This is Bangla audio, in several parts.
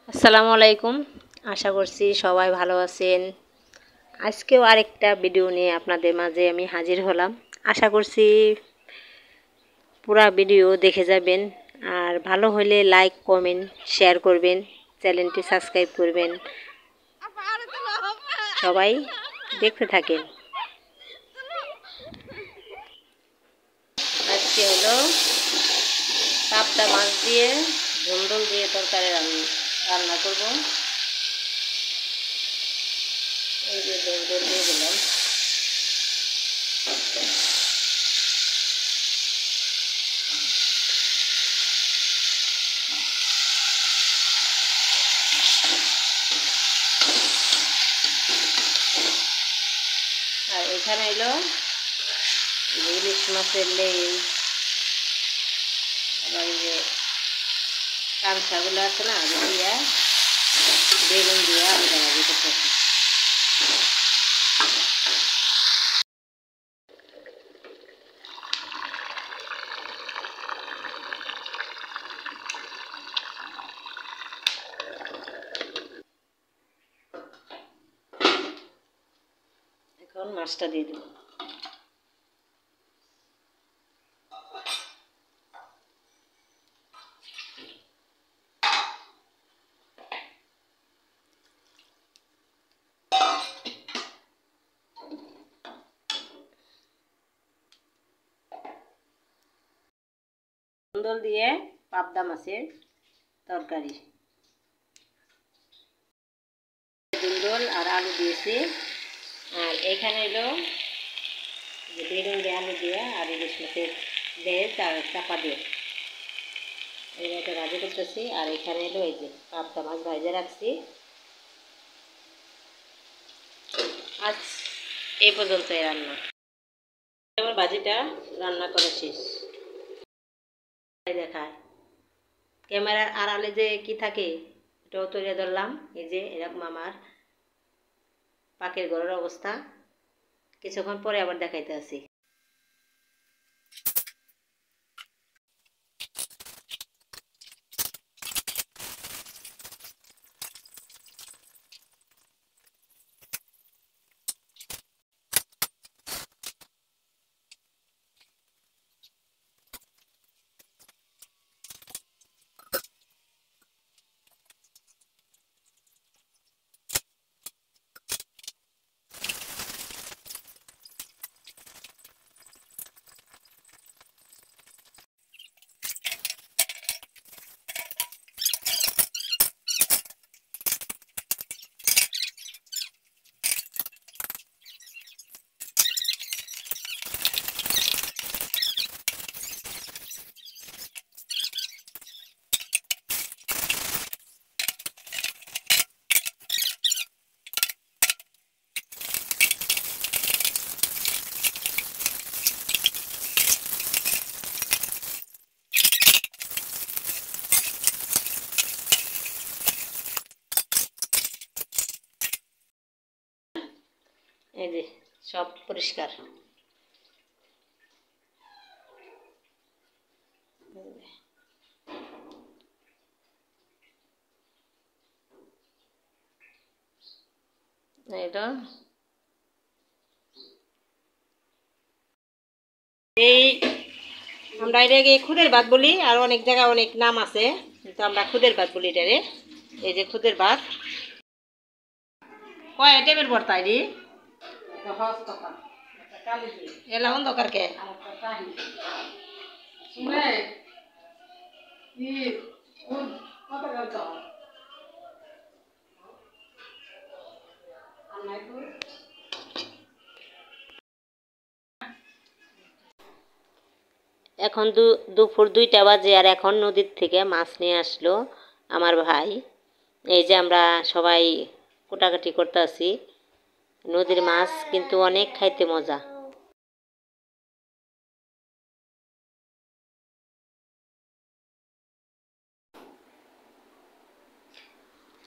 আসসালামু আলাইকুম। আশা করছি সবাই ভালো আছেন। আজকেও আরেকটা ভিডিও নিয়ে আপনাদের মাঝে আমি হাজির হলাম। আশা করছি পুরা ভিডিও দেখে যাবেন, আর ভালো হলে লাইক কমেন্ট শেয়ার করবেন, চ্যানেলটি সাবস্ক্রাইব করবেন। সবাই দেখতে থাকেন। আজকে হলো পাবদা মাছ দিয়ে ঝোল দিয়ে তরকারি রান্না করব। এই যে ঝোল দিয়ে দিলাম। আর এখানে এলো ইলিশ মাছের লেজ, আবার এই যে কাঁচাগুলো আছে না, দিয়ে বেগুন দিয়ে আমি ভাজি করতেছি। এখন মাছটা দিয়ে দেব। ধুন্দুল দিয়ে পাবদা মাছের তরকারি। ধুন্দুল আর আলু দিয়েছি, আর এখানে এলো যে বেগুন দিয়ে আলু দিয়ে আর ইলিশ মাছের লেজ আর চাপা দিয়ে এইভাবে ভাজি করতেছি। আর এখানে এলো এই যে পাবদা মাছ ভাজা রাখছি। আজ এই পর্যন্তই রান্না। আমার ভাজিটা রান্না করা শেষ। দেখায় ক্যামেরার আড়ালে যে কি থাকে এটাও তুলে ধরলাম। এই যে এরকম আমার পাখির ঘরের অবস্থা। কিছুক্ষণ পরে আবার দেখাইতে আসি। এই যে সব পরিষ্কার। এটা এই আমরা এটাকে খুদের ভাত বলি, আর অনেক জায়গায় অনেক নাম আছে, কিন্তু আমরা খুদের ভাত বলি এটারে। এই যে খুদের ভাত কয় আইটেমের ভর্তা এটি এলা অন্ধকার কে এখন দুপুর 2টা বাজে, আর এখন নদীর থেকে মাছ নিয়ে আসলো আমার ভাই। এই যে আমরা সবাই কোটাকাটি করতে আছি। নদীর মাছ কিন্তু অনেক খাইতে মজা।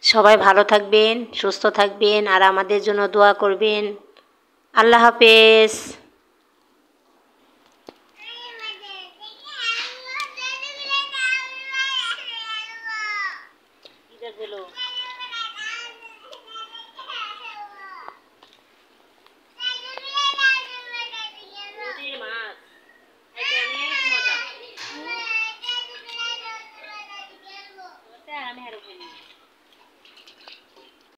সবাই ভালো থাকবেন, সুস্থ থাকবেন, আর আমাদের জন্য দোয়া করবেন। আল্লাহ হাফেজ। খাইতেছিল